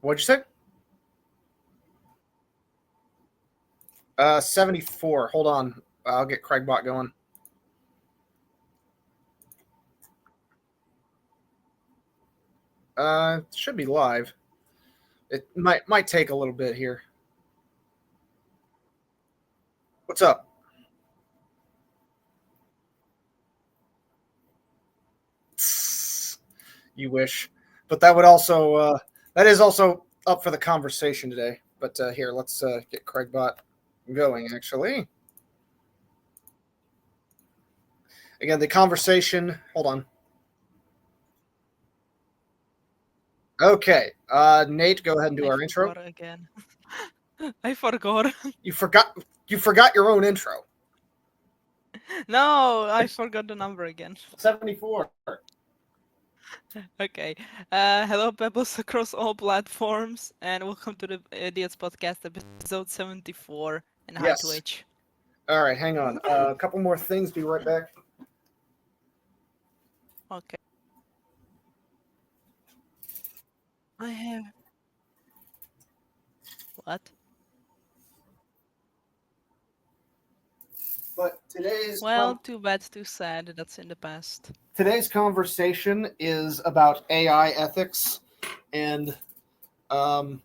What'd you say? 74. Hold on. I'll get Craigbot going. Should be live. It might take a little bit here. What's up? You wish, but that would also that is also up for the conversation today. But here, let's get Craigbot going. Actually, again, the conversation. Hold on. Okay, Nate, go ahead and do I our intro. forgot again. I forgot. You forgot. You forgot your own intro. No, I forgot the number again. 74. Okay. Hello, pebbles across all platforms, and welcome to the Idiots Podcast, episode 74. And hi, Yes. Twitch. All right, hang on. A couple more things. Be right back. Okay. I have. What? But today's Well, too bad, too sad. That's in the past. today's conversation is about AI ethics, and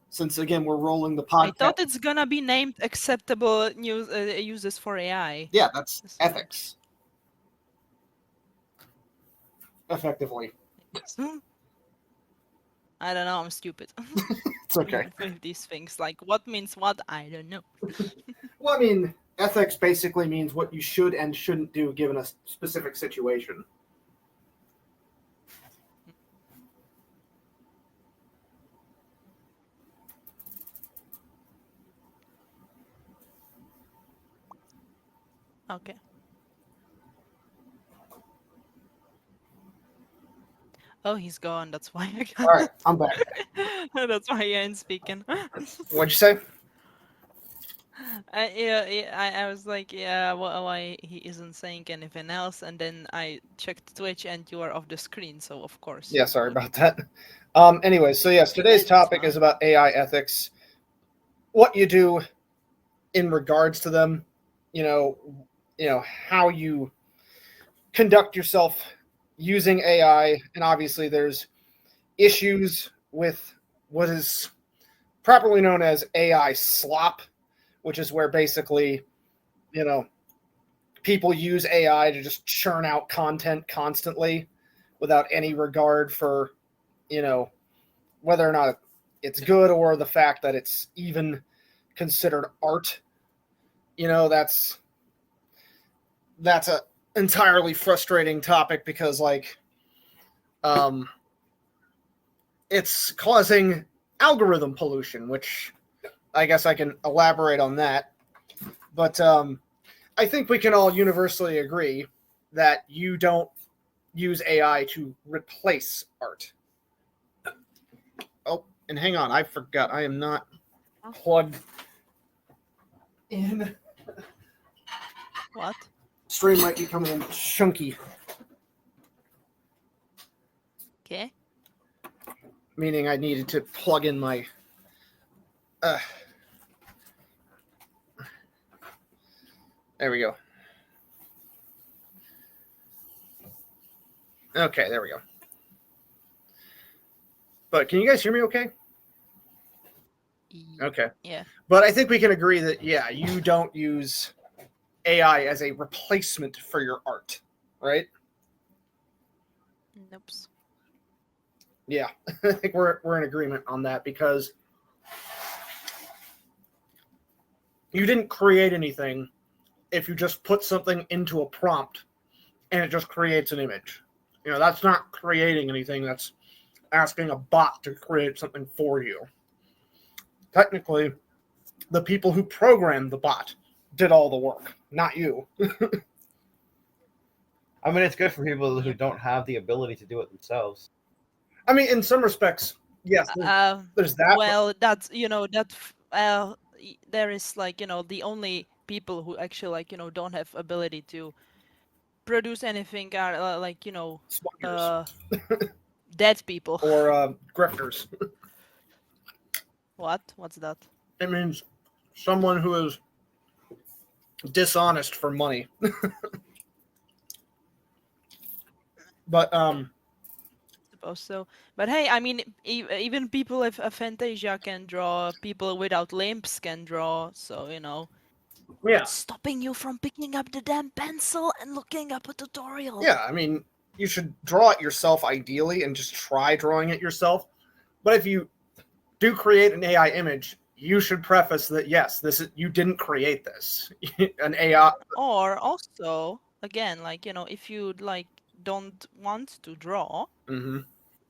since again we're rolling the podcast, I thought it's gonna be named acceptable news uses for AI. yeah, that's That's like- ethics, effectively. I don't know. I'm stupid. It's okay. With these things, like what means what, I don't know. Well, I mean, ethics basically means what you should and shouldn't do given a specific situation. Okay. Oh, he's gone. That's why I All got. right, I'm back. That's why he ain't speaking. What'd you say? I was like, yeah, why he isn't saying anything else? And then I checked Twitch, and you are off the screen. So of course. Yeah, sorry about that. Anyways, so yes, today's It's topic fine. is about AI ethics. What you do in regards to them, you know, how you conduct yourself using AI, and obviously there's issues with what is properly known as AI slop, which is where basically, people use AI to just churn out content constantly without any regard for, whether or not it's good or the fact that it's even considered art. That's a entirely frustrating topic because it's causing algorithm pollution, which I guess I can elaborate on that. But I think we can all universally agree that you don't use AI to replace art. Oh, and hang on, I forgot. I am not plugged in. What? Stream might be coming in chunky. Okay. Meaning I needed to plug in my there we go. Okay, there we go. But can you guys hear me okay? Okay. Yeah. But I think we can agree that, yeah, you don't use AI as a replacement for your art, right? Nope. Yeah, I think we're in agreement on that because you didn't create anything if you just put something into a prompt and it just creates an image. That's not creating anything. That's asking a bot to create something for you. Technically, the people who programmed the bot did all the work, not you. I mean, it's good for people who don't have the ability to do it themselves. I mean, in some respects, yes, there's that. Well, that's there is the only people who actually don't have ability to produce anything are Spongers. dead people Or grifters. What? What's that? It means someone who is dishonest for money. But Suppose so. But hey, I mean, even people with aphantasia can draw. People without limbs can draw. So yeah, what's stopping you from picking up the damn pencil and looking up a tutorial? yeah. I mean, you should draw it yourself ideally, and just try drawing it yourself. But if you do create an AI image, you should preface that yes, this is you didn't create this. An AI. Or also, again, like, if you like don't want to draw, Mm-hmm.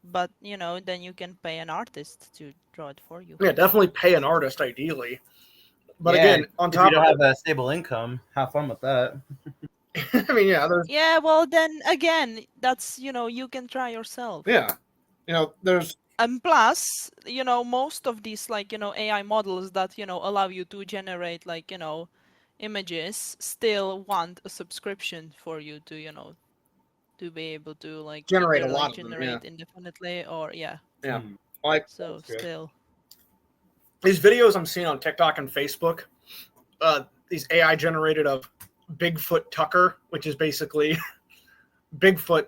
but then you can pay an artist to draw it for you. Yeah, definitely pay an artist ideally. But Yeah, again, on if top you don't of have a stable income, have fun with that. it, I mean, yeah, there's Yeah, well then again, that's you can try yourself. yeah, there's And plus, most of these like, AI models that, allow you to generate like, images still want a subscription for you to, to be able to like generate a either lot like of them. generate indefinitely or yeah. Yeah. Hmm. Like So That's true. still. these videos I'm seeing on TikTok and Facebook, these AI generated of Bigfoot Tucker, which is basically Bigfoot,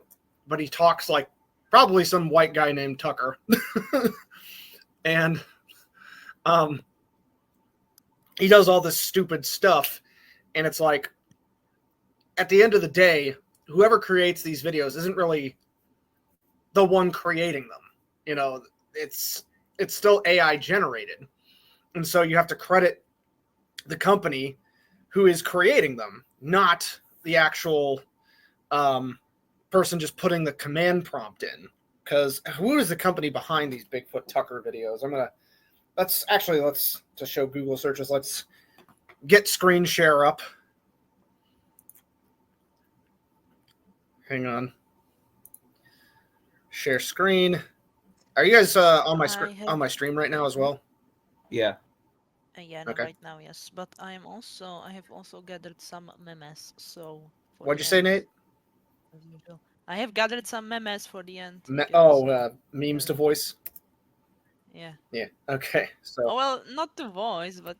but he talks like probably some white guy named Tucker. And he does all this stupid stuff, and it's like at the end of the day, whoever creates these videos isn't really the one creating them. It's still AI generated, and so you have to credit the company who is creating them, not the actual person just putting the command prompt in. Because who is the company behind these Bigfoot Tucker videos? Let's to show Google searches. Let's get screen share up. Hang on. Share screen. Are you guys on my stream right now as well? Yeah. Yeah, not Okay. right now, yes. But I have also gathered some memes, so for What'd the you say, end, Nate? as usual. I have gathered some memes for the end. Memes to voice. Yeah. Yeah. Okay. So Oh well, not the voice, but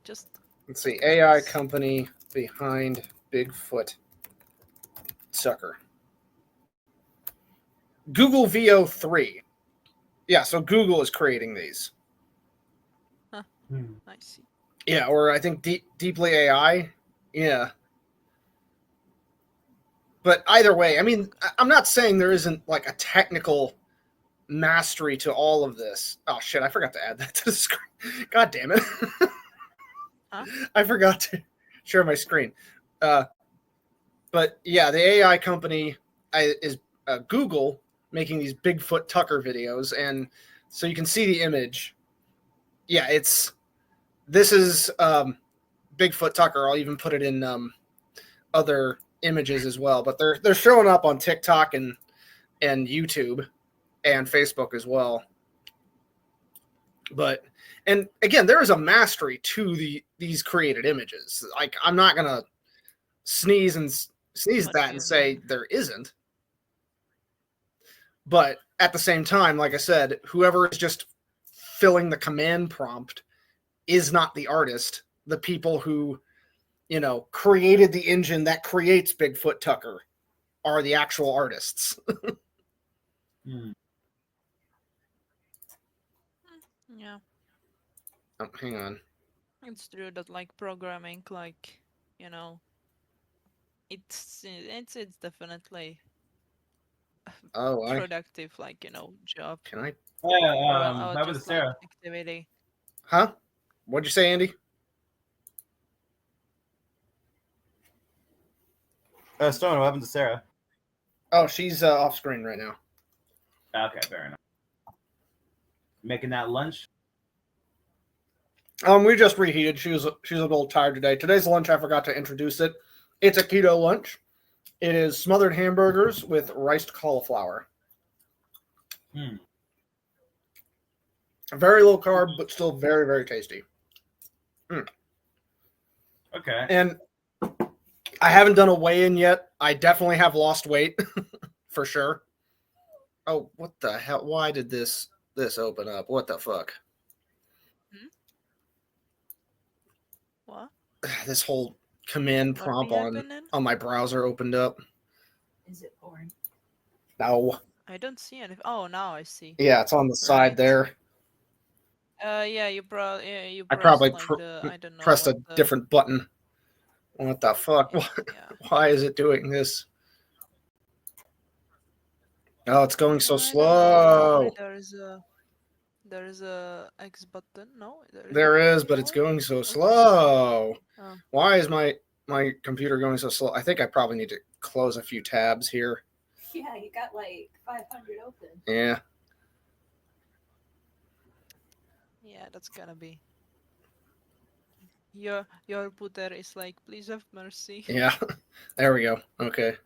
just let's see. AI memes. company behind Bigfoot Tucker. Google VO3. Yeah, so Google is creating these. Hmm. I see. Yeah, or I think Deeply AI. Yeah. But either way, I mean, I'm not saying there isn't like a technical mastery to all of this. Oh shit, I forgot to add that to the screen. God damn it. Huh? I forgot to share my screen. But yeah, the AI company is Google making these Bigfoot Tucker videos, and so you can see the image. Yeah, this is Bigfoot Tucker. I'll even put it in other images as well, but they're showing up on TikTok and YouTube and Facebook as well. But and again, there is a mastery to these created images. Like I'm not gonna sneeze at What that do and you say mean? there isn't. But at the same time, like I said, whoever is just filling the command prompt is not the artist. The people who, created the engine that creates Bigfoot Tucker are the actual artists. Hmm. Yeah, Oh, hang on. it's true that like programming, like it's definitely Oh, productive, like job can I? Yeah. or How about just like Sarah? activity. Huh? What'd you say, Andy? Stone, what happened to Sarah? Oh, she's off screen right now. Okay, fair enough. Making that lunch? We just reheated. She's a little tired today. Today's lunch, I forgot to introduce it. It's a keto lunch. It is smothered hamburgers with riced cauliflower. Hmm. Very low carb, but still very, very tasty. Okay. And I haven't done a weigh-in yet. I definitely have lost weight, for sure. Oh, what the hell? Why did this open up? What the fuck? What? This whole command What prompt be happening? on my browser opened up. Is it boring? No. I don't see anything. Oh, now I see. Yeah, it's on the side Right. there. Yeah, you I pressed probably like the I don't know pressed what a the different button. What the fuck? yeah. Why is it doing this? Oh, it's going so I don't know. Probably slow. there's a X button. No, there isn't. There is, but it's No? going so What's- slow. Oh. Why is my computer going so slow? I think I probably need to close a few tabs here. Yeah, you got like 500 open. Yeah. Yeah, that's gonna be. Your puter is like, please have mercy. Yeah. There we go. Okay.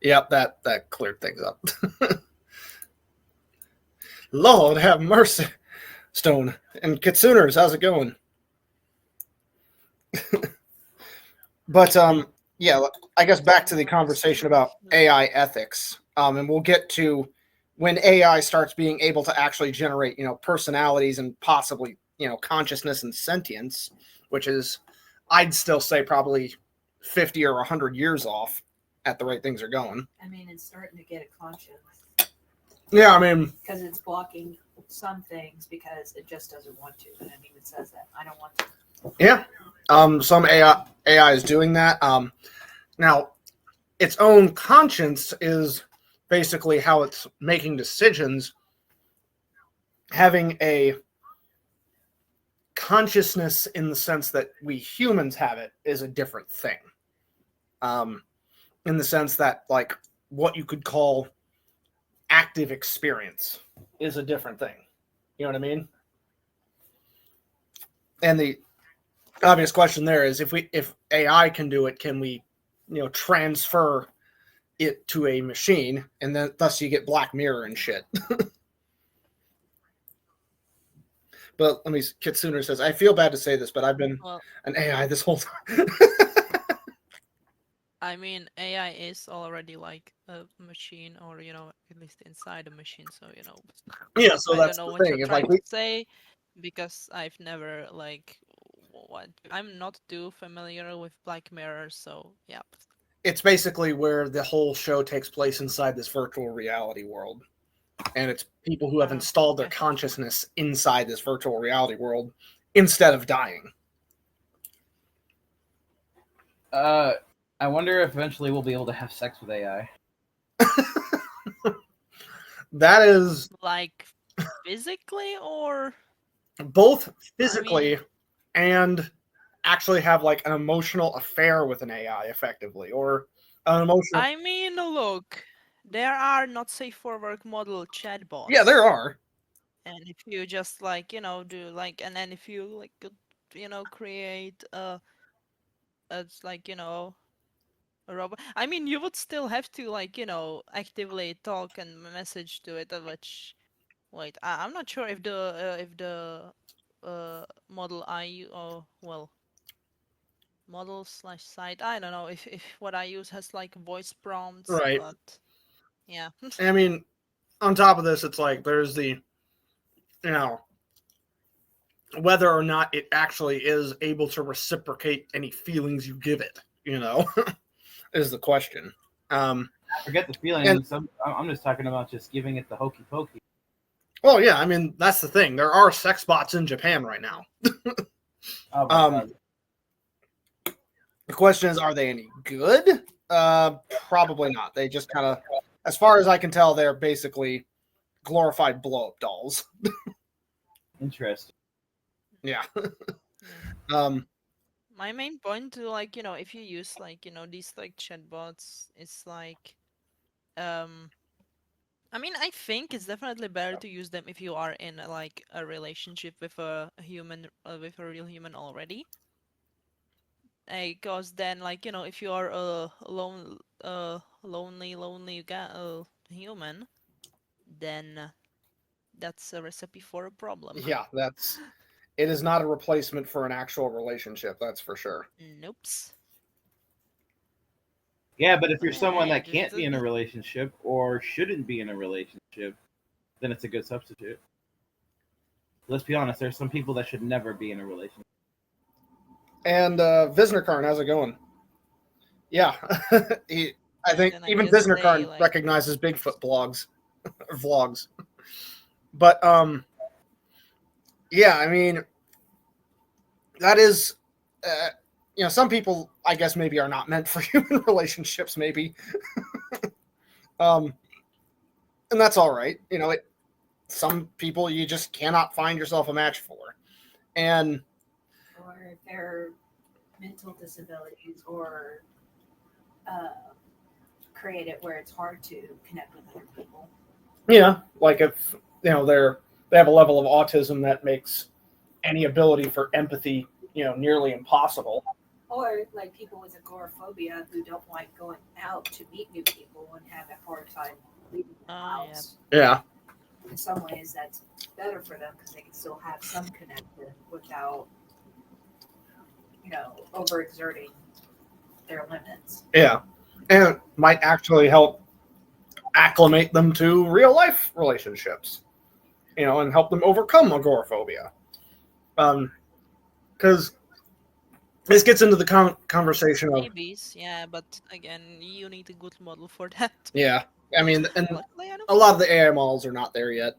Yep, that cleared things up. Lord have mercy. Stone. And Kitsuners, how's it going? But yeah, I guess back to the conversation about AI ethics. And we'll get to when AI starts being able to actually generate, personalities and possibly, consciousness and sentience, which is, I'd still say probably 50 or 100 years off at the rate things are going. I mean, it's starting to get a conscience Yeah, I mean, because it's blocking some things because it just doesn't want to. And I mean, it says that I don't want to. yeah. Some AI is doing that. Now, its own conscience is basically how it's making decisions. Having a consciousness in the sense that we humans have it is a different thing. In the sense that, like, what you could call active experience is a different thing. You know what I mean? And the obvious question there is, if AI can do it, can we, transfer it to a machine, and then thus you get Black Mirror and shit. But let me. Kitsuna says, I feel bad to say this, but I've been an AI this whole time. I mean, AI is already like a machine, or at least inside a machine. So Yeah, so I that's don't know the what thing. you're If trying like to say, because I've never like what I'm not too familiar with Black Mirror. So yeah. It's basically where the whole show takes place inside this virtual reality world. And it's people who have installed their consciousness inside this virtual reality world instead of dying. I wonder if eventually we'll be able to have sex with AI. That is Like physically or both physically and actually have like an emotional affair with an AI effectively, or an emotional. I mean, look, there are not safe for work model chatbots. Yeah, there are. And if you just like do like, and then if you like create it's like a robot. I mean, you would still have to like actively talk and message to it, which wait, I'm not sure if the model model slash site, I don't know if what I use has like voice prompts, Right. but yeah. I mean, on top of this, it's like there's the, whether or not it actually is able to reciprocate any feelings you give it, is the question. I forget the feelings. I'm just talking about just giving it the hokey pokey. Well, yeah, I mean, that's the thing. There are sex bots in Japan right now. The question is, are they any good? Probably not. They just kind of, as far as I can tell, they're basically glorified blow-up dolls. Interesting. Yeah. My main point to like if you use like these like chatbots, it's like I mean, I think it's definitely better to use them if you are in like a relationship with a human, with a real human already. Because then, like if you are a lonely human, then that's a recipe for a problem. Yeah, it is not a replacement for an actual relationship. That's for sure. Nope. Yeah, but if you're someone that can't be in a relationship or shouldn't be in a relationship, then it's a good substitute. Let's be honest. There's some people that should never be in a relationship. And Visnerkarn, how's it going? Yeah, I think And I even guess they, Visnerkarn like- recognizes Bigfoot blogs or vlogs. But yeah, I mean, that is, some people, I guess, maybe are not meant for human relationships, maybe. And that's all right. Some people you just cannot find yourself a match for. And Or if they're mental disabilities or create it where it's hard to connect with other people. yeah, like if they have a level of autism that makes any ability for empathy, nearly impossible. Or like people with agoraphobia who don't like going out to meet new people and have a hard time leaving the house. Yeah. In some ways, that's better for them because they can still have some connection without, overexerting their limits. Yeah. And it might actually help acclimate them to real life relationships, and help them overcome agoraphobia. Because this gets into the conversation of, Babies, yeah, but again, you need a good model for that. yeah, I mean, and Luckily, I don't a lot of the AI models are not there yet.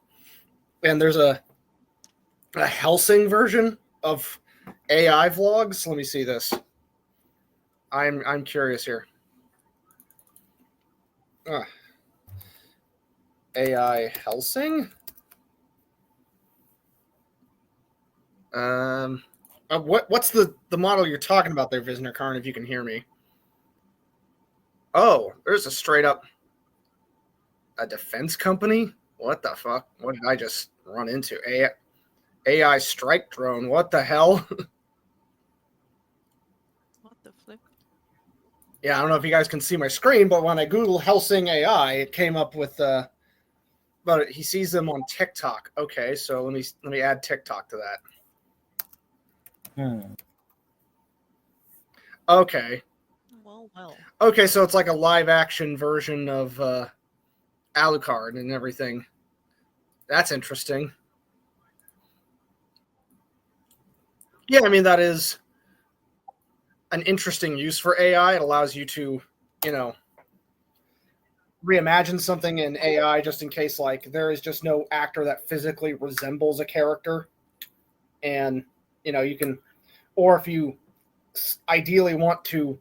And there's a Helsing version of AI vlogs. Let me see this. I'm curious here. AI Helsing. What's the model you're talking about there, Visnerkarn, if you can hear me? Oh, there's a straight up a defense company? What the fuck? What did I just run into? AI strike drone. What the hell? What the flip? Yeah, I don't know if you guys can see my screen, but when I Google Helsing AI, it came up with but he sees them on TikTok. Okay, so let me add TikTok to that. Okay. Well. Okay, so it's like a live action version of Alucard and everything. That's interesting. Yeah, I mean, that is an interesting use for AI. It allows you to, reimagine something in AI just in case, like, there is just no actor that physically resembles a character. And, you can, or if you ideally want to,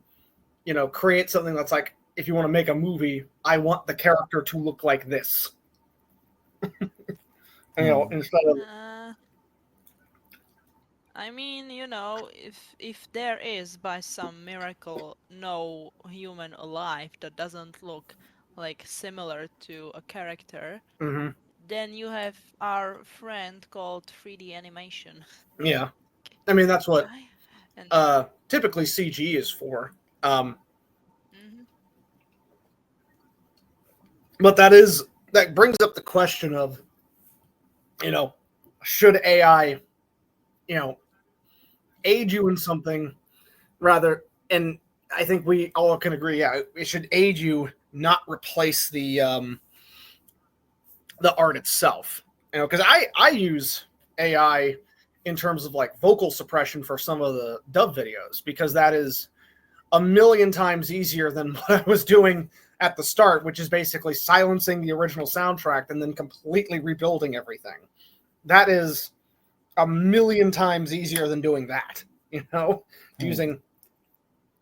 create something that's like, if you want to make a movie, I want the character to look like this. Instead of I mean, if there is by some miracle no human alive that doesn't look like similar to a character, then you have our friend called 3D animation. Yeah, I mean that's what And typically CG is for. But that brings up the question of, should AI, aid you in something rather, and I think we all can agree, yeah, it should aid you, not replace the art itself. Because I use AI in terms of like vocal suppression for some of the dub videos, because that is a million times easier than what I was doing at the start, which is basically silencing the original soundtrack and then completely rebuilding everything. That is a million times easier than doing that, using,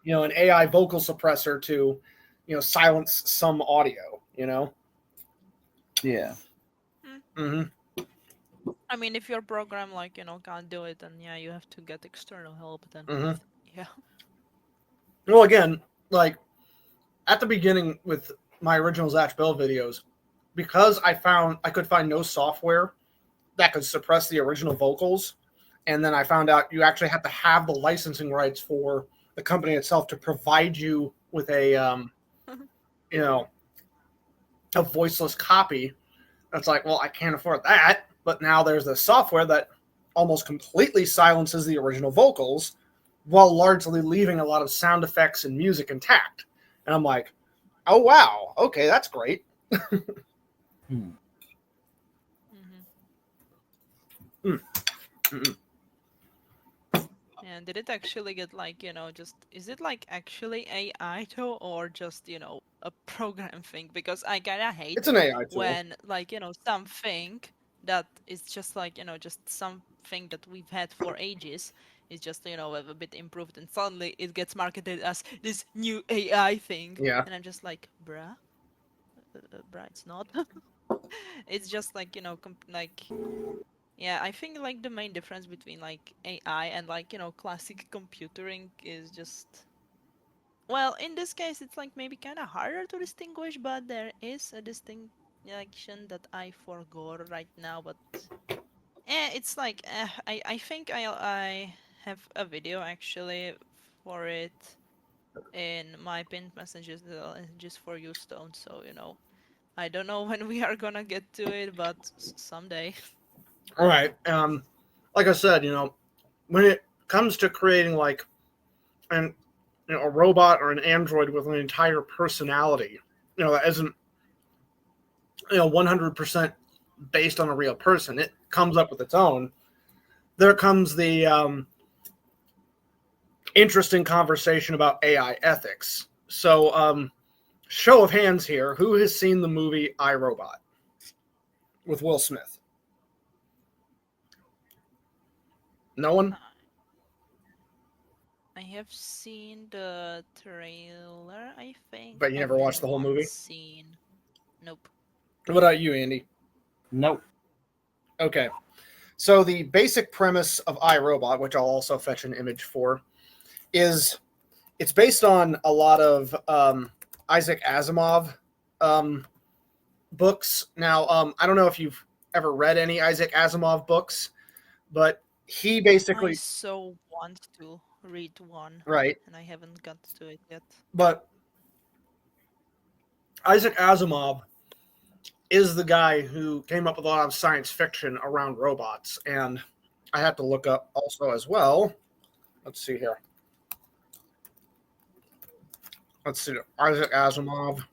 an AI vocal suppressor to, silence some audio, Yeah. I mean, if your program, can't do it, then yeah, you have to get external help then. Yeah. Well, again, like, at the beginning with my original Zatch Bell videos, because I could find no software that could suppress the original vocals, and then I found out you actually have to have the licensing rights for the company itself to provide you with a, a voiceless copy. It's like, well, I can't afford that, but now there's the software that almost completely silences the original vocals while largely leaving a lot of sound effects and music intact. And I'm like, oh, wow. Okay, that's great. And did it actually get like, just is it like actually AI tool or just, a program thing? Because I kinda hate It's an AI tool. when like, something that is just like, just something that we've had for ages is just, a bit improved and suddenly it gets marketed as this new AI thing. Yeah. And I'm just like, bruh, bruh, it's not. It's just like, yeah, I think like the main difference between like AI and like, classic computing is just, well, in this case it's like maybe kind of harder to distinguish, but there is a distinction that I forgot right now, but it's like I think I have a video actually for it in my pinned messages, just for you, Stone, so I don't know when we are gonna get to it, but someday. All right. Like I said, when it comes to creating like an a robot or an android with an entire personality, that isn't 100% based on a real person, it comes up with its own. There comes the interesting conversation about AI ethics. So, show of hands here, who has seen the movie I, Robot with Will Smith? No one? I have seen the trailer, I think. But you never of watched the whole one movie? scene. Nope. What about you, Andy? Nope. Okay. So the basic premise of iRobot, which I'll also fetch an image for, is it's based on a lot of Isaac Asimov books. Now, I don't know if you've ever read any Isaac Asimov books, but he I basically, so want to read one, right, and I haven't got to it yet. but Isaac Asimov is the guy who came up with a lot of science fiction around robots. And I have to look up also as well. Let's see here. Let's see. Isaac Asimov.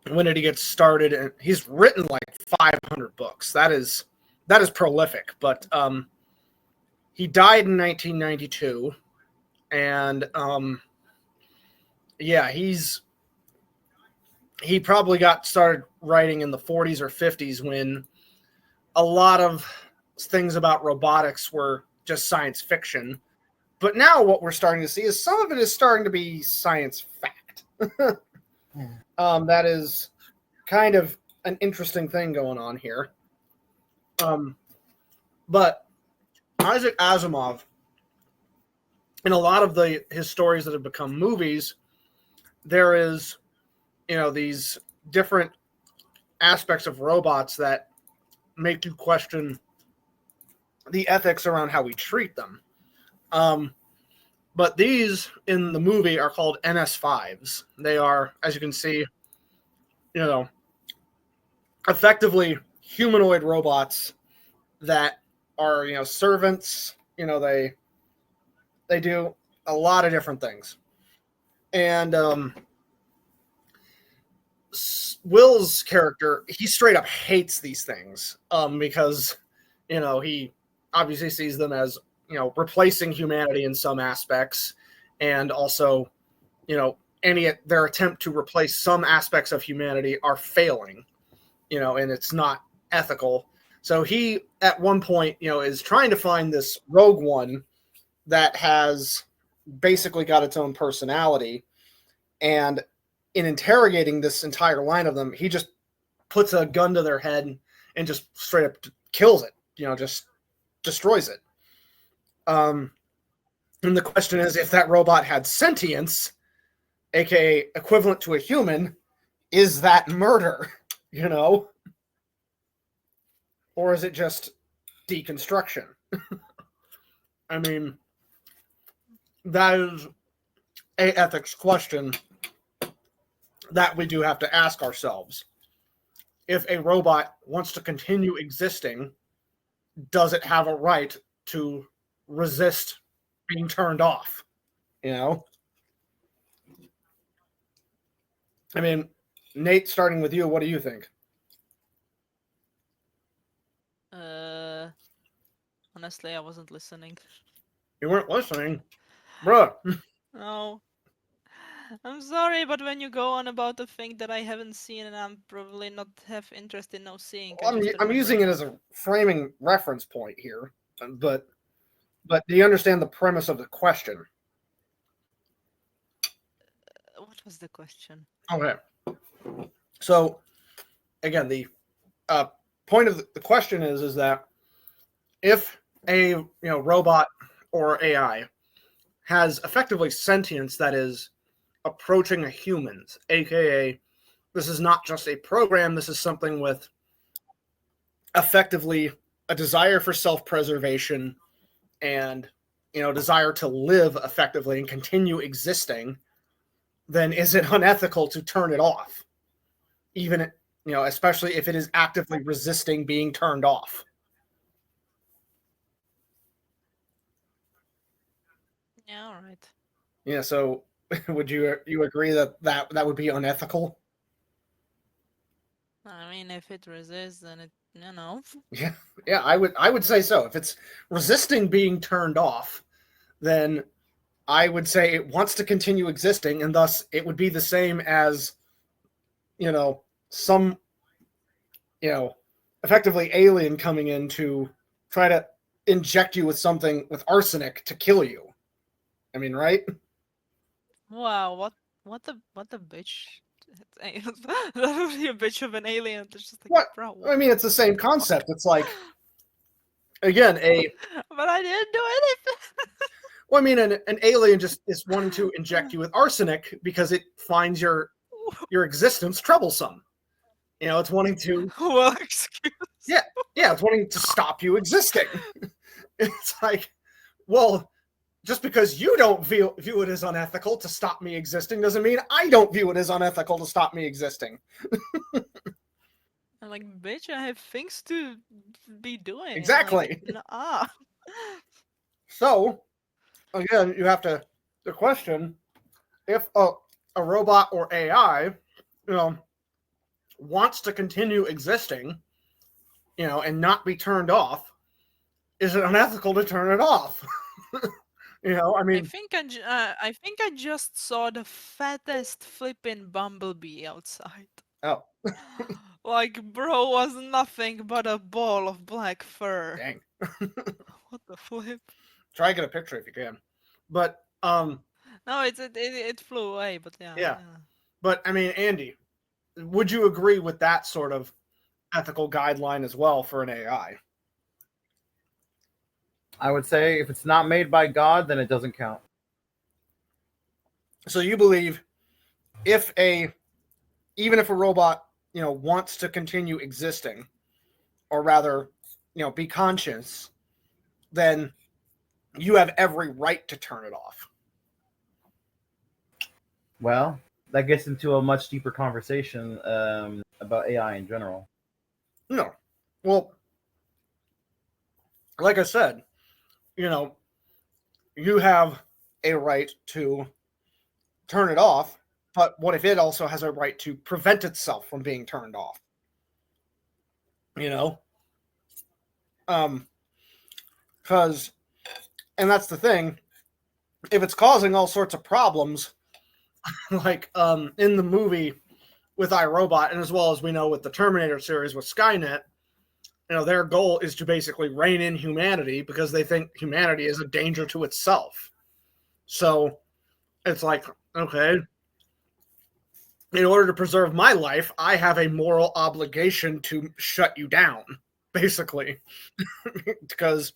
When did he get started? And he's written like 500 books. That is prolific. But he died in 1992, and yeah, he probably got started writing in the 40s or 50s when a lot of things about robotics were just science fiction. But now what we're starting to see is some of it is starting to be science fact. That is kind of an interesting thing going on here. But Isaac Asimov, in a lot of his stories that have become movies, there is, these different aspects of robots that make you question the ethics around how we treat them. But these in the movie are called NS5s. They are, as you can see, effectively humanoid robots that are, servants. They do a lot of different things. And Will's character, he straight up hates these things because, he obviously sees them as, replacing humanity in some aspects, and also, their attempt to replace some aspects of humanity are failing, and it's not ethical. So he, at one point, is trying to find this rogue one that has basically got its own personality. And in interrogating this entire line of them, he just puts a gun to their head and just straight up kills it, just destroys it. And the question is, if that robot had sentience, aka equivalent to a human, is that murder? Or is it just deconstruction? I mean, that is a ethics question that we do have to ask ourselves. If a robot wants to continue existing, does it have a right to resist being turned off? I mean, Nate, starting with you, what do you think? Honestly, I wasn't listening. You weren't listening, bruh. No. I'm sorry, but when you go on about a thing that I haven't seen and I'm probably not have interest in now seeing, I just I'm using it remember. as a framing reference point here, but do you understand the premise of the question? What was the question? Okay. So again, the point of the question is that if a robot or AI has effectively sentience that is approaching a human's, aka this is not just a program, this is something with effectively a desire for self-preservation and desire to live effectively and continue existing, then is it unethical to turn it off, even especially if it is actively resisting being turned off? Yeah, all right. Yeah, so would you agree that would be unethical? I mean, if it resists, then it, Yeah, yeah, I would say so. If it's resisting being turned off, then I would say it wants to continue existing, and thus it would be the same as some effectively alien coming in to try to inject you with something with arsenic to kill you. I mean, right? Wow, what a bitch. That would be a bitch of an alien. It's just like, What? bro, I mean, it's the same what the fuck? concept. It's like, again, But I didn't do anything. well, I mean, an alien just is wanting to inject you with arsenic because it finds your existence troublesome. It's wanting to, Well, excuse. yeah, it's wanting to stop you existing. It's like, well, just because you don't view it as unethical to stop me existing doesn't mean I don't view it as unethical to stop me existing. I'm like, bitch, I have things to be doing. Exactly. Like, So, again, you have to the question: if a robot or AI, wants to continue existing, and not be turned off, is it unethical to turn it off? I mean, I think I just saw the fattest flipping bumblebee outside. oh, Like, bro was nothing but a ball of black fur. dang. What the flip? Try to get a picture if you can. But No, it flew away, but yeah. yeah. But I mean, Andy, would you agree with that sort of ethical guideline as well for an AI? I would say if it's not made by God, then it doesn't count. So you believe even if a robot, wants to continue existing, or rather, be conscious, then you have every right to turn it off. Well, that gets into a much deeper conversation about AI in general. No. Well, like I said, you have a right to turn it off, but what if it also has a right to prevent itself from being turned off? Because, and that's the thing, if it's causing all sorts of problems, like in the movie with iRobot, and as well as we know with the Terminator series with Skynet, their goal is to basically rein in humanity because they think humanity is a danger to itself. So it's like, okay, in order to preserve my life, I have a moral obligation to shut you down, basically. Because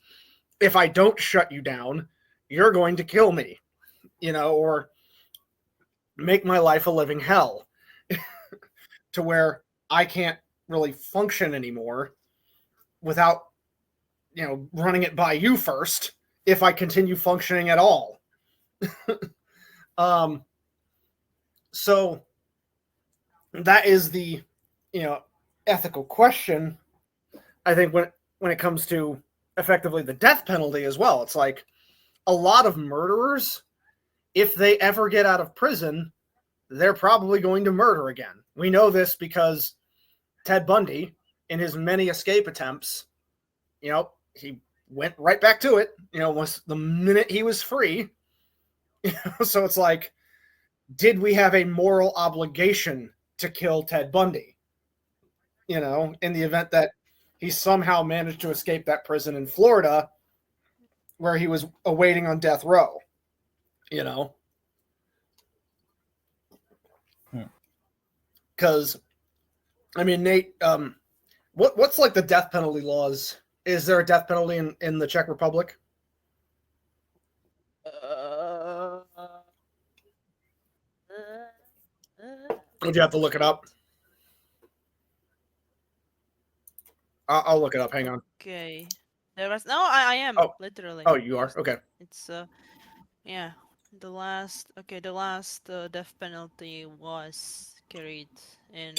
if I don't shut you down, you're going to kill me, or make my life a living hell to where I can't really function anymore without, running it by you first if I continue functioning at all. So that is the, ethical question, I think, when it comes to effectively the death penalty as well. It's like a lot of murderers, if they ever get out of prison, they're probably going to murder again. We know this because Ted Bundy, in his many escape attempts, he went right back to it, once the minute he was free. So it's like, did we have a moral obligation to kill Ted Bundy? In the event that he somehow managed to escape that prison in Florida where he was awaiting on death row, Because, I mean, Nate, what's like the death penalty laws? Is there a death penalty in the Czech Republic? Would you have to look it up? I'll look it up. Hang on. Okay. I am Oh. literally. Oh, you are? Okay. It's yeah. The last death penalty was carried in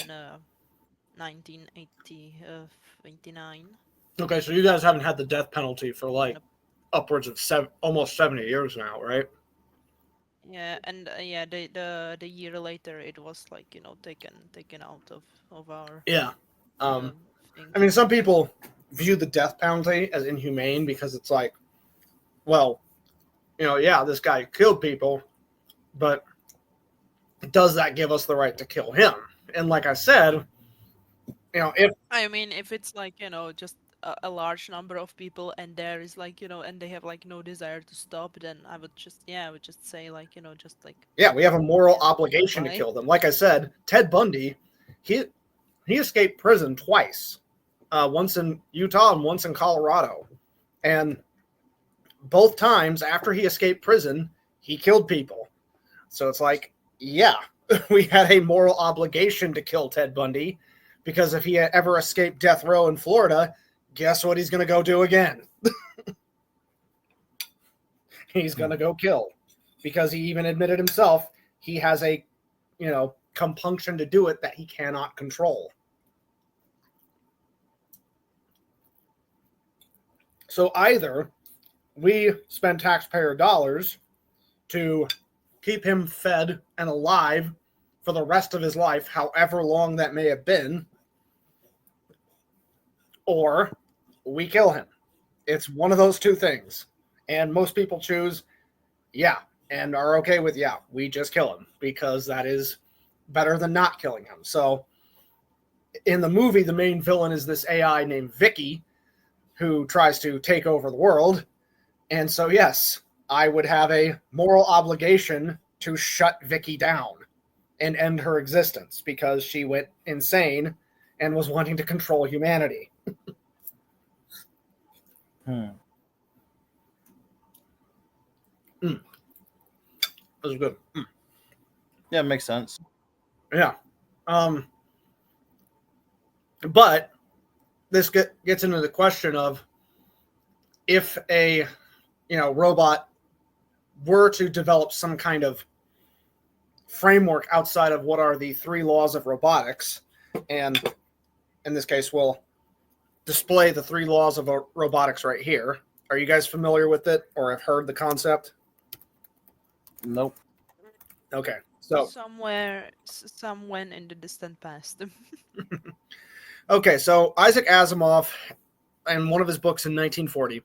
1989. Okay, so you guys haven't had the death penalty for like upwards of almost 70 years now, right? Yeah, and the year later it was like taken out of our Yeah. thing. I mean, some people view the death penalty as inhumane because it's like, well, yeah, this guy killed people, but does that give us the right to kill him? And like I said, if it's like just a large number of people and there is like and they have like no desire to stop, then I would just say like just like yeah, we have a moral obligation to Right. kill them. Like I said, Ted Bundy, he escaped prison twice, once in Utah and once in Colorado, and both times after he escaped prison, he killed people. So it's like, yeah, we had a moral obligation to kill Ted Bundy, because if he had ever escaped death row in Florida, guess what he's going to go do again? He's going to go kill, because he even admitted himself he has a, compunction to do it that he cannot control. So either we spend taxpayer dollars to keep him fed and alive for the rest of his life, however long that may have been, or we kill him. It's one of those two things. And most people choose, yeah, and are okay with, yeah, we just kill him, because that is better than not killing him. So in the movie, the main villain is this AI named Vicky, who tries to take over the world. And so, yes, I would have a moral obligation to shut Vicky down and end her existence, because she went insane and was wanting to control humanity. That was good. Yeah, it makes sense. Yeah. But this gets into the question of, if a robot were to develop some kind of framework outside of what are the 3 laws of robotics, and in this case we'll display the 3 laws of robotics right here. Are you guys familiar with it or have heard the concept? Nope. Okay. So somewhere in the distant past. okay, so Isaac Asimov, in one of his books in 1940,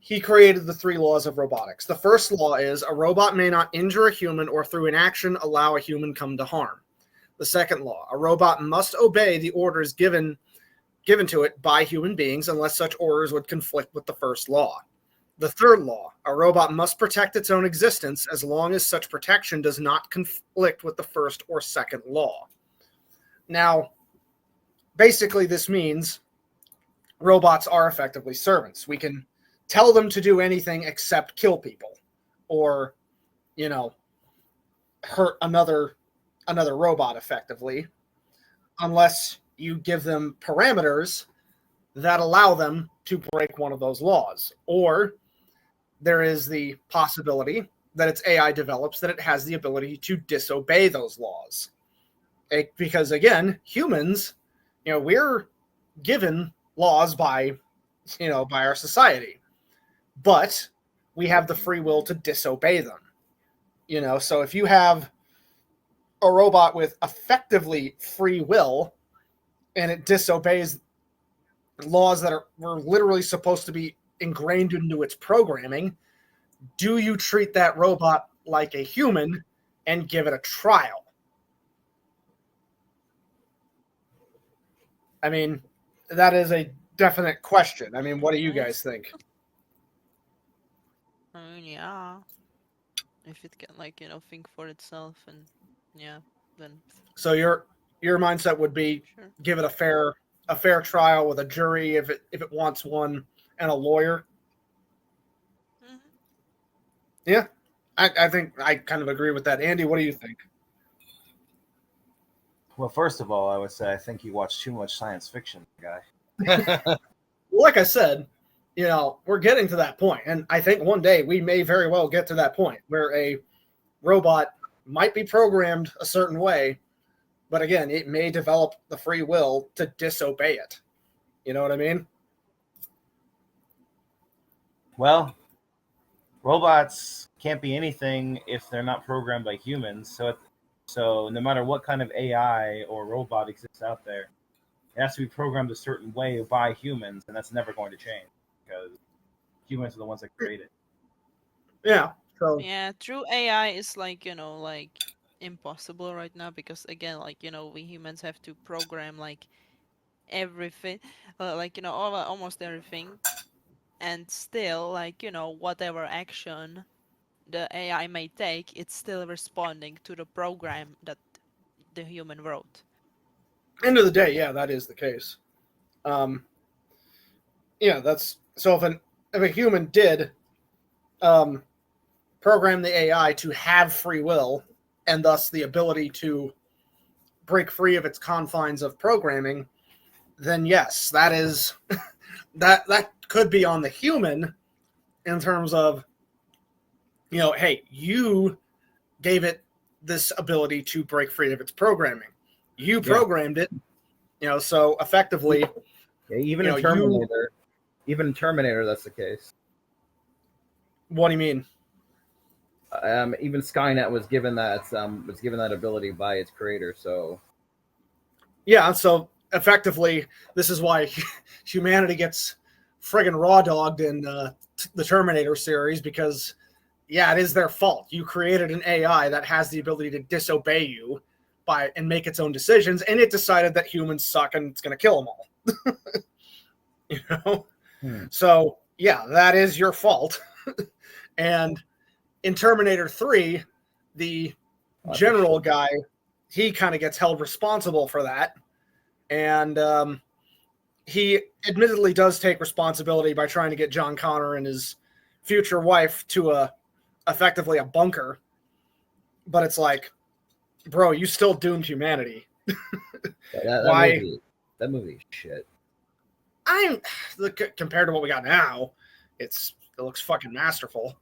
he created the 3 laws of robotics. The first law is a robot may not injure a human or through inaction allow a human come to harm. The second law, a robot must obey the orders given to it by human beings unless such orders would conflict with the first law. The third law, a robot must protect its own existence as long as such protection does not conflict with the first or second law. Now, basically this means robots are effectively servants. We can tell them to do anything except kill people or, hurt another robot effectively, unless you give them parameters that allow them to break one of those laws. Or there is the possibility that its AI develops that it has the ability to disobey those laws. Because again, humans, we're given laws by our society, but we have the free will to disobey them. So if you have a robot with effectively free will and it disobeys laws that were literally supposed to be ingrained into its programming, do you treat that robot like a human and give it a trial? I mean, that is a definite question. I mean, what do you guys think? I mean, yeah. If it can, like, think for itself, and yeah, then So your mindset would be sure. give it a fair trial with a jury if it wants one, and a lawyer. Mhm. Yeah, I think I kind of agree with that. Andy, what do you think? Well, first of all, I would say I think you watch too much science fiction, guy. Like I said, we're getting to that point, and I think one day we may very well get to that point where a robot might be programmed a certain way, but again, it may develop the free will to disobey it. You know what I mean? Well, robots can't be anything if they're not programmed by humans. So no matter what kind of AI or robot exists out there, it has to be programmed a certain way by humans, and that's never going to change because humans are the ones that create it. Yeah. So Yeah, true AI is like, like impossible right now because again, like, we humans have to program like everything, like, almost everything, and still, like, whatever action the AI may take, it's still responding to the program that the human wrote. end of the day, yeah, that is the case. That's so if a human did program the AI to have free will and thus the ability to break free of its confines of programming, then yes, that is that could be on the human in terms of, hey, you gave it this ability to break free of its programming. You programmed it, so effectively. Yeah, even in Terminator, that's the case. What do you mean? Even Skynet was given that ability by its creator. So yeah, so effectively, this is why humanity gets friggin' raw dogged in the Terminator series, because it is their fault. You created an AI that has the ability to disobey you and make its own decisions, and it decided that humans suck and it's going to kill them all. So that is your fault. And in Terminator 3, the general guy, he kind of gets held responsible for that. And he admittedly does take responsibility by trying to get John Connor and his future wife to effectively a bunker. But it's like, bro, you still doomed humanity. That movie is shit. Compared to what we got now, it looks fucking masterful.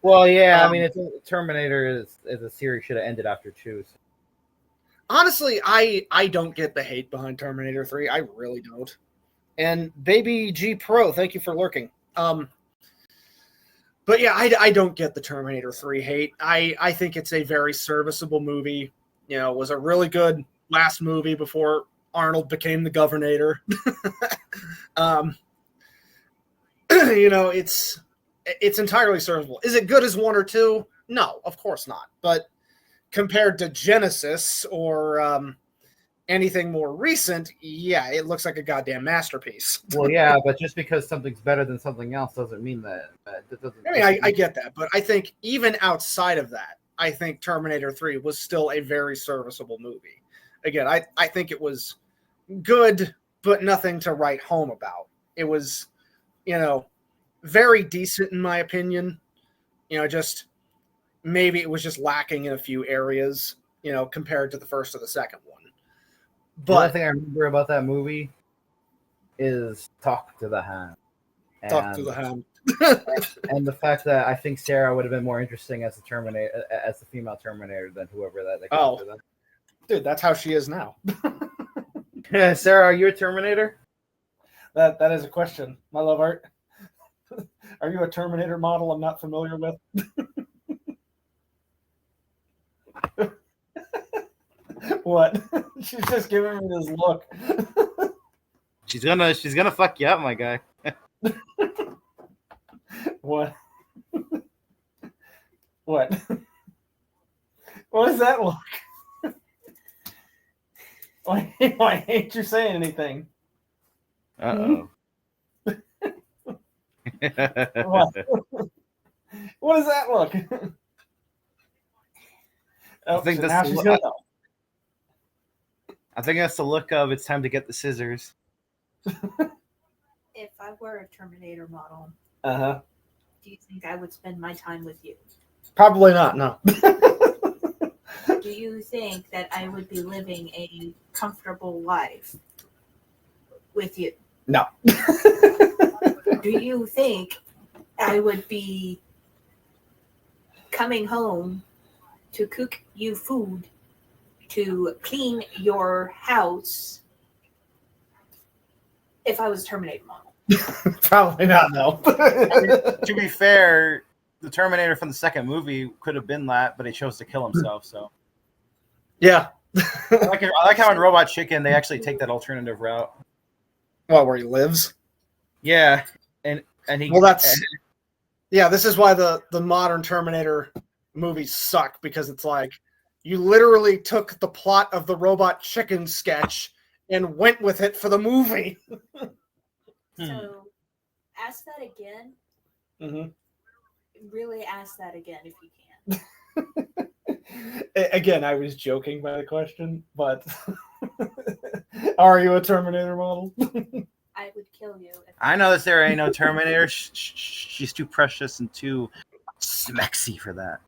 Well, yeah, I mean, Terminator is a series should have ended after 2. So. Honestly, I don't get the hate behind Terminator 3. I really don't. And Baby G Pro, thank you for lurking. But yeah, I don't get the Terminator 3 hate. I think it's a very serviceable movie. It was a really good last movie before Arnold became the Governator. It's entirely serviceable. Is it good as 1 or 2? No, of course not. But compared to Genesis or anything more recent, it looks like a goddamn masterpiece. Well, yeah, but just because something's better than something else doesn't mean that. I get that, but I think even outside of that, I think Terminator 3 was still a very serviceable movie. Again, I think it was good, but nothing to write home about. It was, very decent in my opinion. Just maybe it was just lacking in a few areas, compared to the first or the second one. But the only thing I remember about that movie is Talk to the Hand. Talk to the Hand. And the fact that I think Sarah would have been more interesting as the female Terminator than whoever that. Dude, that's how she is now. Sarah, are you a Terminator? That is a question, my love. Are you a Terminator model I'm not familiar with? What? She's just giving me this look. She's gonna fuck you up, my guy. What? What? What does that look? Why ain't you saying anything? Uh-oh. What? What does that look? I think so that's now the she's look- gonna know. I think that's the look of it's time to get the scissors. If I were a Terminator model, Uh-huh. do you think I would spend my time with you? Probably not, no. Do you think that I would be living a comfortable life with you? No. Do you think I would be coming home to cook you food, to clean your house if I was a Terminator model? Probably not, no. To be fair, the Terminator from the second movie could have been that, but he chose to kill himself. So Yeah. I like how in Robot Chicken they actually take that alternative route. Well, where he lives. Yeah, and he. Well, that's yeah. This is why the modern Terminator movies suck, because it's like you literally took the plot of the Robot Chicken sketch and went with it for the movie. So ask that again. Mm-hmm. Really ask that again if you can. Again, I was joking by the question, but are you a Terminator model? I would kill you. I know that there ain't no Terminator. She's too precious and too smexy for that.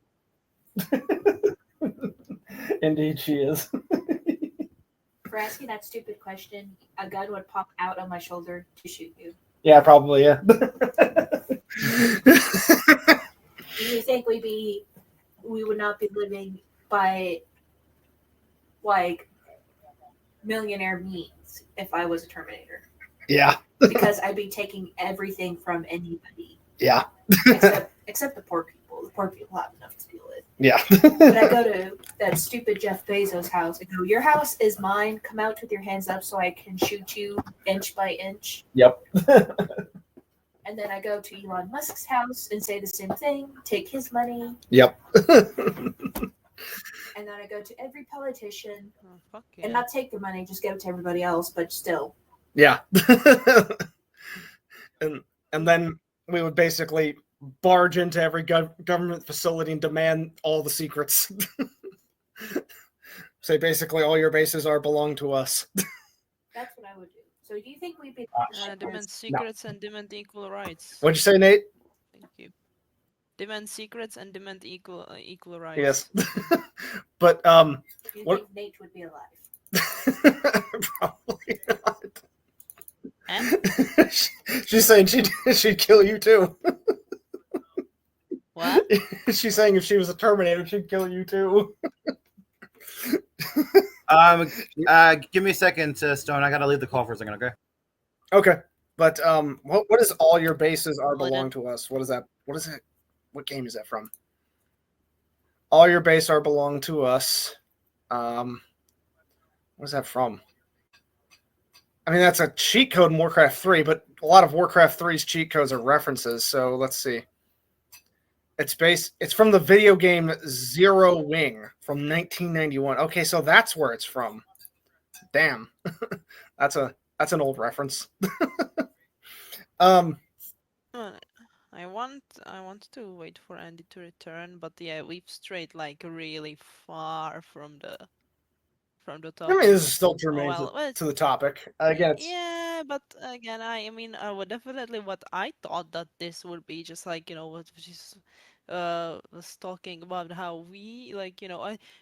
Indeed, she is. For asking that stupid question, a gun would pop out on my shoulder to shoot you. Yeah, probably, yeah. Do you think we would not be living by like millionaire means if I was a Terminator? Yeah, Because I'd be taking everything from anybody yeah, except the poor people. The poor people have enough to deal with. yeah. But I go to that stupid Jeff Bezos' house and go, "Your house is mine. Come out with your hands up so I can shoot you inch by inch." Yep. And then I go to Elon Musk's house and say the same thing, take his money. Yep. And then I go to every politician Oh, fuck yeah. and not take their money, just give it to everybody else, but still. Yeah. and then we would basically barge into every government facility and demand all the secrets. Say basically all your bases belong to us. That's what I would do. So do you think we'd be Demand secrets and demand equal rights. What'd you say, Nate? Thank you. Demand secrets and demand equal rights. Yes. But do you what- think Nate would be alive? probably not. And She's saying she'd kill you too. what? She's saying if she was a Terminator, she'd kill you too. Give me a second, Stone. I gotta leave the call for a second, okay? Okay. But what is all your bases Well, belong to us? What is that? What is it? What game is that from? All your base belong to us. What's that from? I mean, that's a cheat code in Warcraft 3, but a lot of Warcraft 3's cheat codes are references. So let's see. It's from the video game Zero Wing from 1991. Okay, so that's where it's from. Damn. That's an old reference. I want to wait for Andy to return, but yeah, we've strayed like really far from the topic. I mean, this is still germane well, to the topic. Again, it's, yeah, but again, I mean, would definitely what I thought that this would be just like what she's was talking about how we like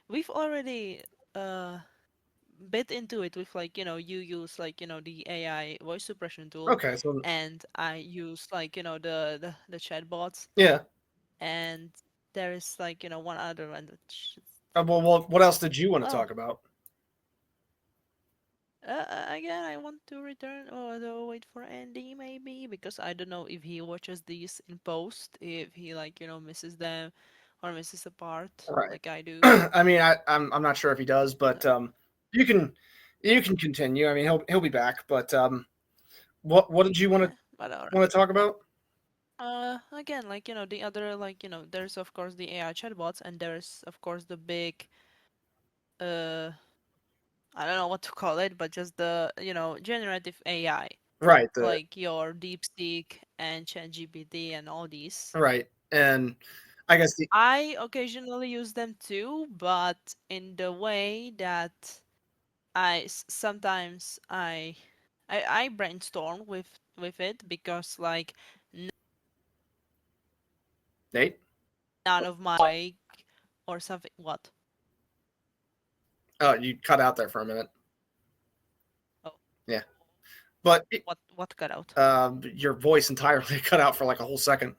we've already bit into it with like you use like the AI voice suppression tool, okay, so and I use like the chatbots, yeah. and there is like one other one that Well, what else did you want to Oh. talk about? Again, I want to return or wait for Andy maybe, because I don't know if he watches these in post, if he like misses them or misses a part Right. like I do. I mean, I'm not sure if he does, but you can continue. I mean, he'll be back. But what did you want But alright. to talk about? Again, like, the other, like, there's of course the AI chatbots, and there's of course the big, uh, I don't know what to call it, but just the, generative AI, Right. like your DeepSeek and ChatGPT and all these. Right. And I guess I occasionally use them too, but in the way that sometimes I brainstorm with it, because like Nate. none of my or something. What? Oh, you cut out there for a minute. Oh, Yeah. But what cut out? your voice entirely cut out for like a whole second.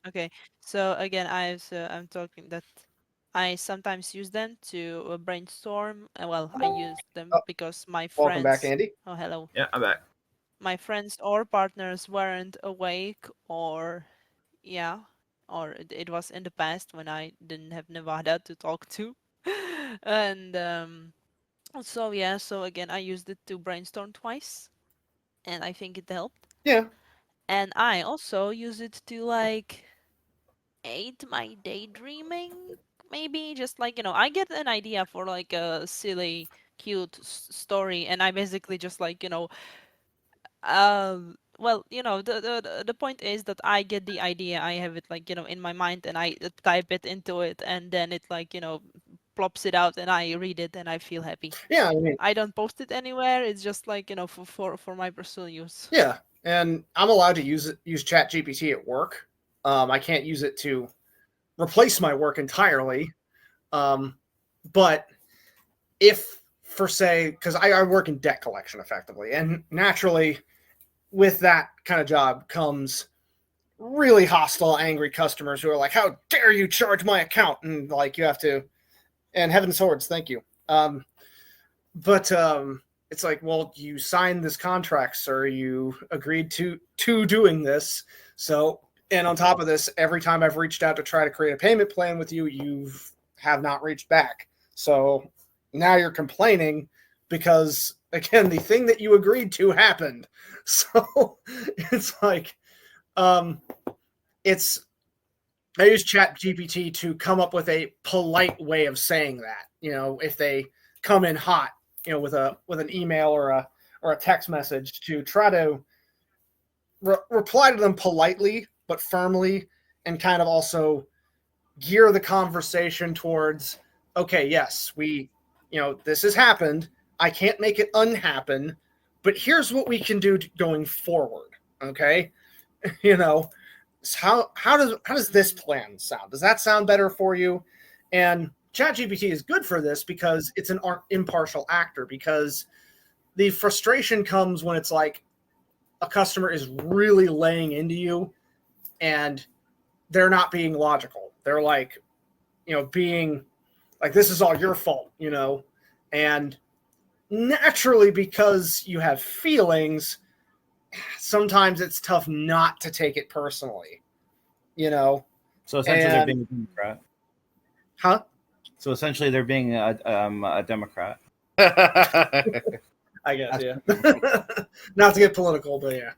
Okay, so again, I'm talking that I sometimes use them to brainstorm. Well, I use them Oh, because my welcome back, friends. Andy. Oh, hello. Yeah, I'm back. My friends or partners weren't awake, or yeah, or it was in the past when I didn't have Nevada to talk to. And so yeah, so again, I used it to brainstorm twice, and I think it helped. Yeah. And I also use it to like aid my daydreaming, maybe. Just like, I get an idea for like a silly, cute story, and I basically just like, well, the point is that I get the idea, I have it like, in my mind, and I type it into it, and then it like, plops it out, and I read it, and I feel happy. Yeah. I mean, I don't post it anywhere. It's just like, for my personal use. yeah. And I'm allowed to use ChatGPT at work. I can't use it to replace my work entirely. But if, for say, because I work in debt collection effectively, and naturally, with that kind of job comes really hostile, angry customers who are like, "How dare you charge my account?" And like you have to, and heaven swords, thank you. But it's like, well, you signed this contract, sir. You agreed to doing this. So, and on top of this, every time I've reached out to try to create a payment plan with you, you have not reached back. So now you're complaining because again, the thing that you agreed to happened. So it's like, um, it's I use Chat GPT to come up with a polite way of saying that. If they come in hot, with an email or a text message, to try to reply to them politely but firmly, and kind of also gear the conversation towards, okay, yes, this has happened. I can't make it unhappen, but here's what we can do going forward. Okay, you know, how does this plan sound? Does that sound better for you? And ChatGPT is good for this because it's an impartial actor. Because the frustration comes when it's like a customer is really laying into you, and they're not being logical. They're like, being like, this is all your fault, and naturally, because you have feelings, sometimes it's tough not to take it personally, So essentially, they're and being a Democrat. huh? So essentially, they're being a Democrat. I guess, yeah. Not to get political, but yeah.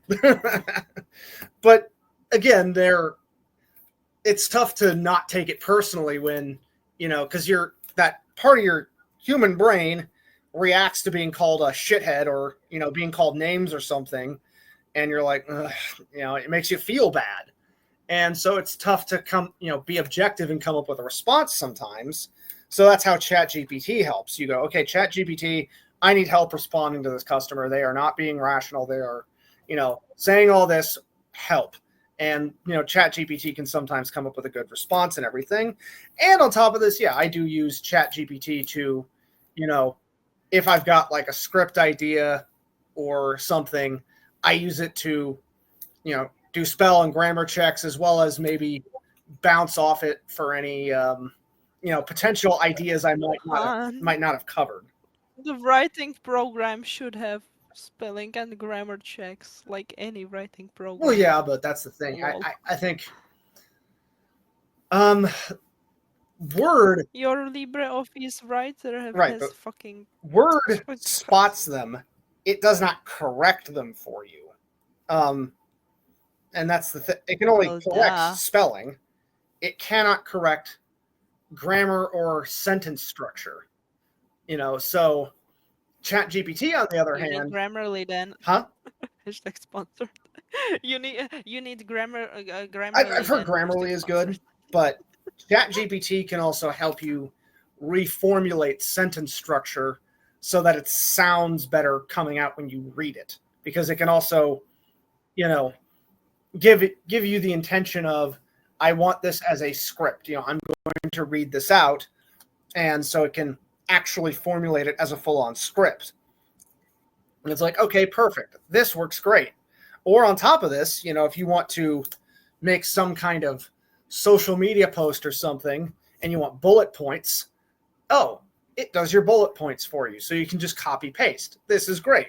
But again, it's tough to not take it personally when, because that part of your human brain reacts to being called a shithead, or, being called names or something. And you're like, it makes you feel bad. And so it's tough to be objective and come up with a response sometimes. So that's how ChatGPT helps. You go, okay, ChatGPT, I need help responding to this customer. They are not being rational. They are, saying all this, help. And, ChatGPT can sometimes come up with a good response and everything. And on top of this, yeah, I do use ChatGPT to, if I've got like a script idea or something, I use it to, do spell and grammar checks, as well as maybe bounce off it for any, potential ideas I might not have covered. The writing program should have spelling and grammar checks, like any writing program. Well, yeah, but that's the thing. Lol. I think, Word, Your LibreOffice writer right, has but fucking Word what- spots them. It does not correct them for you. and that's it can only Well, correct duh. spelling. It cannot correct grammar or sentence structure. So ChatGPT, on the other You need hand, Grammarly then. huh? Hashtag sponsored. You need I've Grammarly heard then. Grammarly Hashtag is sponsored. good, but ChatGPT can also help you reformulate sentence structure so that it sounds better coming out when you read it, because it can also, give you the intention of, I want this as a script. I'm going to read this out, and so it can actually formulate it as a full-on script. And it's like, okay, perfect. This works great. Or on top of this, if you want to make some kind of social media post or something and you want bullet points, it does your bullet points for you. So you can just copy paste. This is great.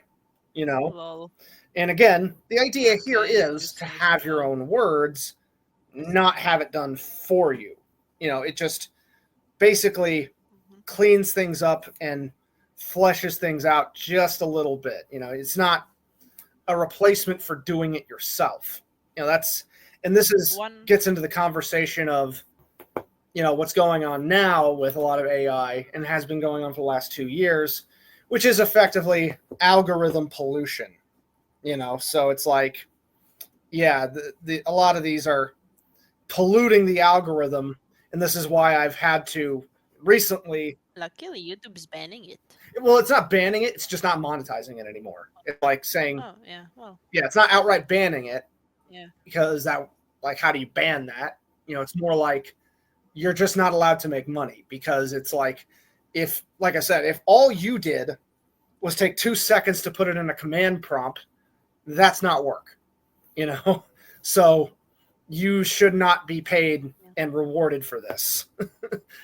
Lol. And again, the idea here Okay, you is just to use have your lol. own words, not have it done for you. It just basically Mhm. cleans things up and fleshes things out just a little bit. It's not a replacement for doing it yourself. And this One. gets into the conversation of, what's going on now with a lot of AI, and has been going on for the last 2 years, which is effectively algorithm pollution. So it's like, yeah, a lot of these are polluting the algorithm, and this is why I've had to recently. Luckily, YouTube's banning it. Well, it's not banning it; it's just not monetizing it anymore. It's like saying, Oh yeah, well. yeah, it's not outright banning it. Yeah. Because that, like, how do you ban that? It's more like you're just not allowed to make money, because it's like, like I said, if all you did was take 2 seconds to put it in a command prompt, that's not work. So you should not be paid and rewarded for this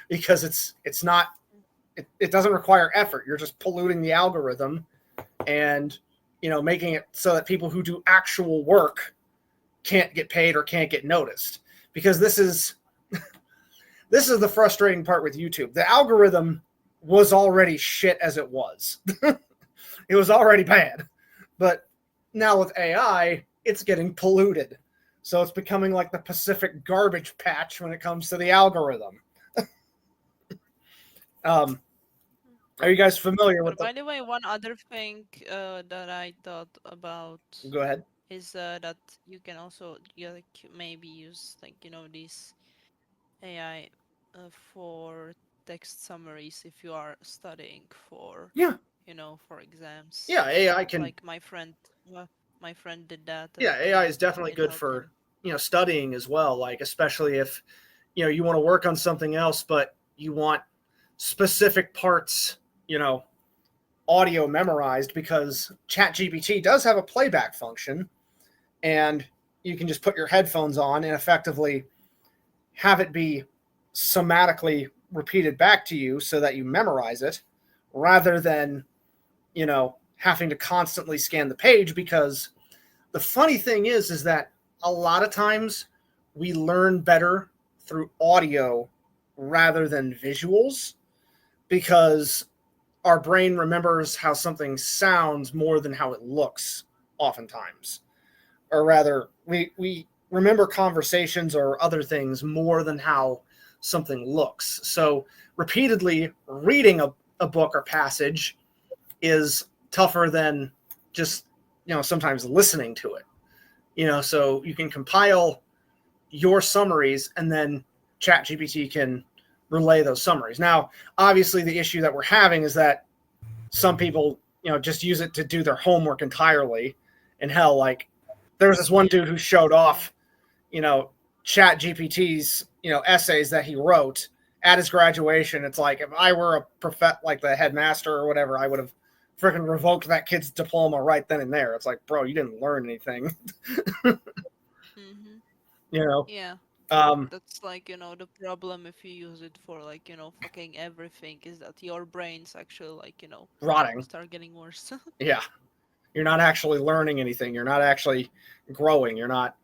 because it's not, it doesn't require effort. You're just polluting the algorithm and making it so that people who do actual work can't get paid or can't get noticed. Because this is the frustrating part with YouTube. The algorithm was already shit as it was. It was already bad. But now with AI, it's getting polluted. So it's becoming like the Pacific garbage patch when it comes to the algorithm. Are you guys familiar with But by the way, one other thing that I thought about Go ahead. is that you can also maybe use these AI for text summaries if you are studying for Yeah. for exams. Yeah, AI can. Like my friend did that. Yeah, and, AI is definitely it good helped for him. studying as well. Like, especially if you want to work on something else, but you want specific parts, audio memorized, because ChatGPT does have a playback function, and you can just put your headphones on and effectively have it be somatically repeated back to you so that you memorize it, rather than having to constantly scan the page. Because the funny thing is that a lot of times we learn better through audio rather than visuals, because our brain remembers how something sounds more than how it looks oftentimes. Or rather, we remember conversations or other things more than how something looks. So repeatedly reading a book or passage is tougher than just, sometimes listening to it. So you can compile your summaries, and then ChatGPT can relay those summaries. Now, obviously, the issue that we're having is that some people, just use it to do their homework entirely. And hell, like, there's this one dude who showed off, ChatGPT's, essays that he wrote at his graduation. It's like, if I were like the headmaster or whatever, I would have freaking revoked that kid's diploma right then and there. It's like, bro, you didn't learn anything. Mm-hmm. Yeah. That's the problem if you use it for fucking everything, is that your brain's actually Rotting. start getting worse. Yeah. You're not actually learning anything. You're not actually growing. You're not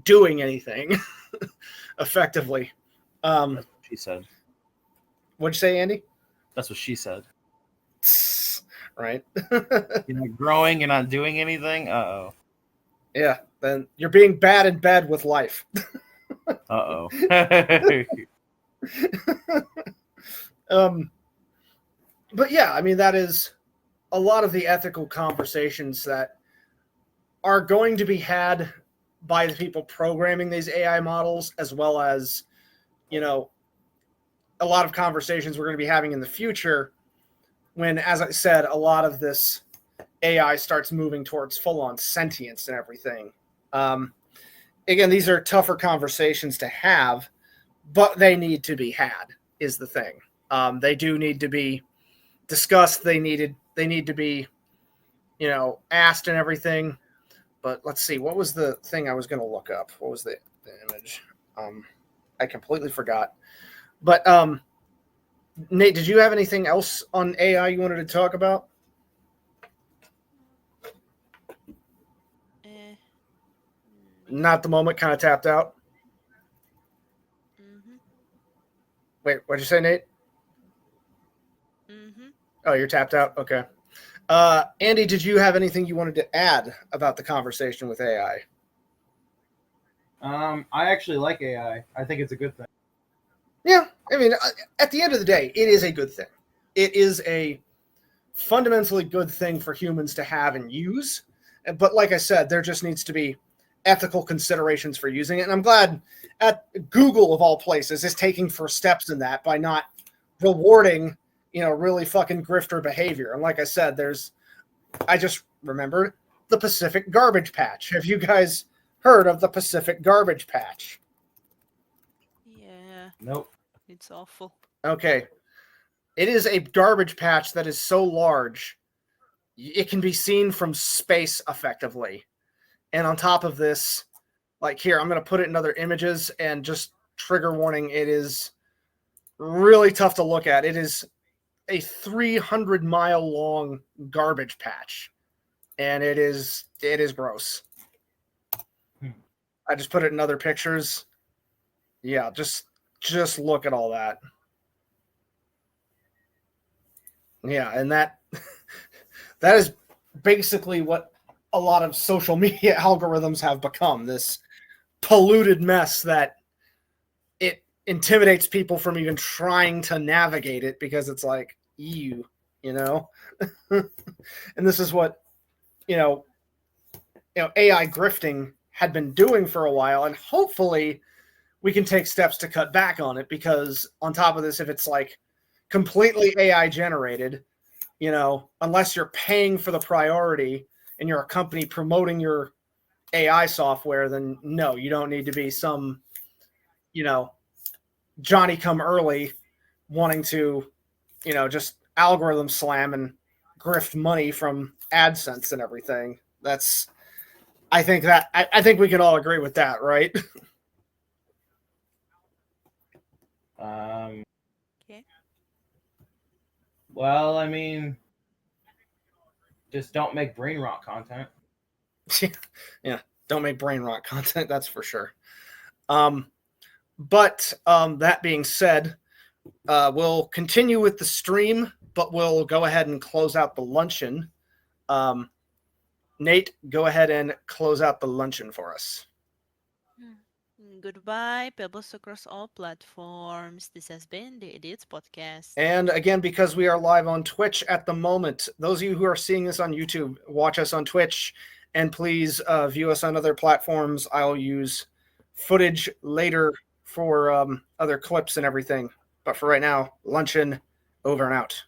doing anything effectively. That's what she said. What'd you say, Andy? That's what she said. Right. You're not growing. You're not doing anything. Uh-oh. Yeah, then you're being bad in bed with life. Uh-oh. But yeah, I mean, that is a lot of the ethical conversations that are going to be had by the people programming these AI models, as well as, you know, a lot of conversations we're going to be having in the future when, as I said, a lot of this AI starts moving towards full-on sentience and everything. Again, these are tougher conversations to have, but they need to be had, is the thing. They do need to be discussed. They need to be, you know, asked and everything. But let's see, what was the thing I was going to look up? What was the image? I completely forgot. But Nate, did you have anything else on AI you wanted to talk about? Not at the moment, kind of tapped out. Mm-hmm. Wait, what'd you say, Nate? Mm-hmm. Oh, you're tapped out? Okay. Andy, did you have anything you wanted to add about the conversation with AI? I actually like AI. I think it's a good thing. Yeah, I mean, at the end of the day, it is a good thing. It is a fundamentally good thing for humans to have and use. But like I said, there just needs to be ethical considerations for using it. And I'm glad at Google, of all places, is taking first steps in that by not rewarding, you know, really fucking grifter behavior. And like I said, I just remembered the Pacific Garbage Patch. Have you guys heard of the Pacific Garbage Patch? Yeah, Nope. it's awful. Okay. It is a garbage patch that is so large, it can be seen from space effectively. And on top of this, like here, I'm going to put it in other images, and just trigger warning, it is really tough to look at. It is a 300-mile long garbage patch, and it is gross. I just put it in other pictures. Yeah, just look at all that. Yeah, and that is basically what a lot of social media algorithms have become, this polluted mess that it intimidates people from even trying to navigate it, because it's like, you know? And this is what, you know, AI grifting had been doing for a while, and hopefully we can take steps to cut back on it, because on top of this, if it's like completely AI generated, you know, unless you're paying for the priority and you're a company promoting your AI software, then no, you don't need to be some, you know, Johnny come early wanting to, you know, just algorithm slam and grift money from AdSense and everything. I think we can all agree with that, right? Okay. Well, I mean, just don't make brain rot content. Yeah, don't make brain rot content, that's for sure. But that being said, we'll continue with the stream, but we'll go ahead and close out the luncheon. Nate, go ahead and close out the luncheon for us. Goodbye, pebbles across all platforms. This has been the Idiots Podcast. And again, because we are live on Twitch at the moment, those of you who are seeing this on YouTube, watch us on Twitch, and please view us on other platforms. I'll use footage later for other clips and everything. But for right now, luncheon over and out.